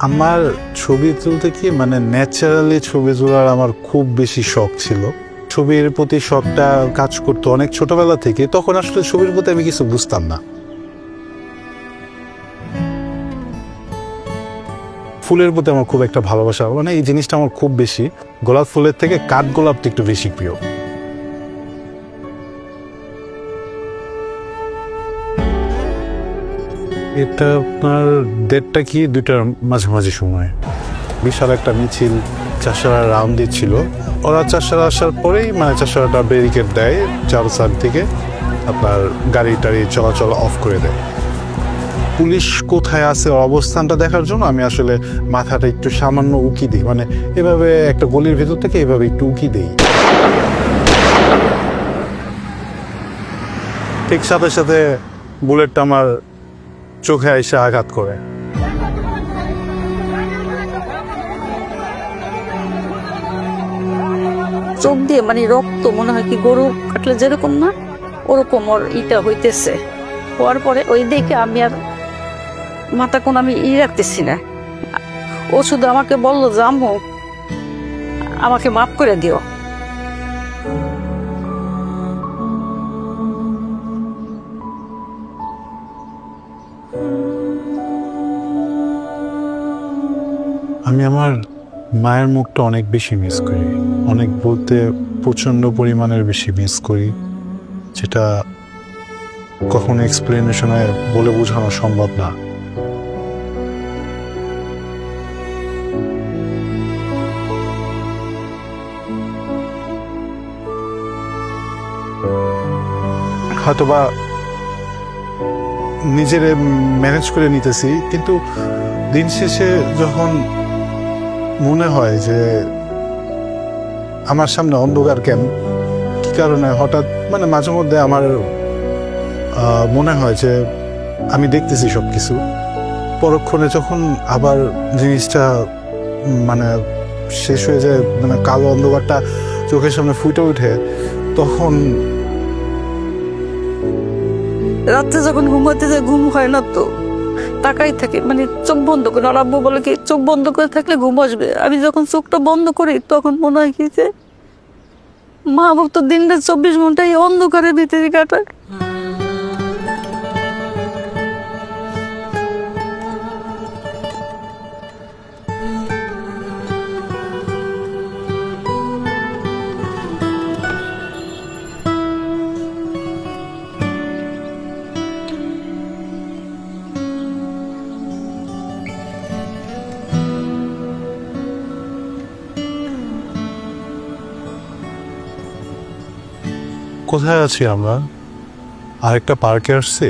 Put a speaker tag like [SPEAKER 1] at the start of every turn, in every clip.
[SPEAKER 1] আমার ছবি তুলতে কি মানে ন্যাচারালি ছবি তোলার আমার খুব বেশি শখ ছিল। ছবির প্রতি শখটা কাজ করতো অনেক ছোটবেলা থেকে। তখন আসলে ছবির প্রতি আমি কিছু বুঝতাম না। ফুলের প্রতি আমার খুব একটা ভালোবাসা, মানে এই জিনিসটা আমার খুব বেশি। গোলাপ ফুলের থেকে কাঠগোলাপটা একটু বেশি প্রিয়। এটা আপনার ডেটটা কি 2টার মাঝামাঝি সময় বিশাল একটা মিছিল চাষারা রাউন্ড দিচ্ছিল। ওরা চাষারা আসার পরেই মানে চাষারাটা ব্যারিকেড দেয় চার সাইড থেকে, আপনার গাড়ি টাড়ি চলাচল অফ করে দেয়। পুলিশ কোথায় আছে অবস্থানটা দেখার জন্য আমি আসলে মাথাটা একটু সামান্য উকি দিই, মানে এভাবে একটা গলির ভেতর থেকে এভাবে একটু উকি দিই। ঠিক সাথে সাথে বুলেটটা আমার চোখে এসে আঘাত করে।
[SPEAKER 2] চোখ দিয়ে মানে রক্ত মনে হয় কি গরু কাটলে যেরকম না ওরকম ওর ইটা হইতেছে। হওয়ার পরে ওই দেখে আমি আর মাথা কোন আমি রাখতেছি না। ও শুধু আমাকে বললো যে আম্মু আমাকে মাফ করে দিও।
[SPEAKER 1] আমি আমার মায়ের মুখটা অনেক বেশি মিস করি, অনেক বলতে প্রচণ্ড পরিমাণের বেশি মিস করি, যেটা কখনো এক্সপ্লেনেশনে বলে বোঝানো সম্ভব না। হয়তোবা নিজের ম্যানেজ করে নিতেছি, কিন্তু দিন শেষে যখন মনে হয় যে আমার সামনে অন্ধকার কেন, কি কারণে হঠাৎ মানে মাঝে মধ্যে আমার মনে হয় যে আমি দেখতেছি সবকিছু, পরক্ষণে যখন আবার জিনিসটা মানে শেষ হয়ে যায়, মানে কালো অন্ধকারটা চোখের সামনে ফুটে ওঠে, তখন
[SPEAKER 2] রাত্রে যখন ঘুমাতে যায় ঘুম হয় না, তো তাকাই থাকে মানে চোখ বন্ধ করে। আর আব্বু বলে কি চোখ বন্ধ করে থাকলে ঘুম আসবে। আমি যখন চোখটা বন্ধ করি তখন মনে হয় কি যে মা বাবা তো দিনটা 24 ঘন্টা এই অন্ধকারের ভিতরে কাটায়।
[SPEAKER 1] কোথায় আছি আমরা? আরেকটা পার্কে আসছি?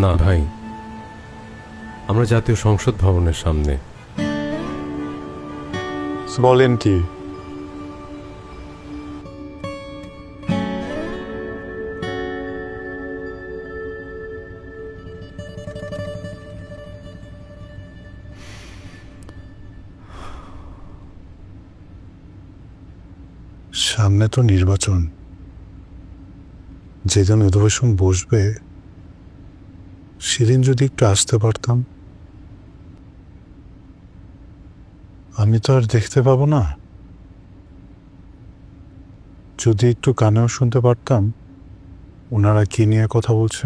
[SPEAKER 3] না ভাই, আমরা জাতীয় সংসদ ভবনের সামনে।
[SPEAKER 1] বলেন কি? সামনে তো নির্বাচন, যেদিন অধিবেশন বসবে সেদিন যদি একটু আসতে পারতাম। আমি তো আর দেখতে পাবো না, যদি একটু কানেও শুনতে পারতাম ওনারা কি নিয়ে কথা বলছে।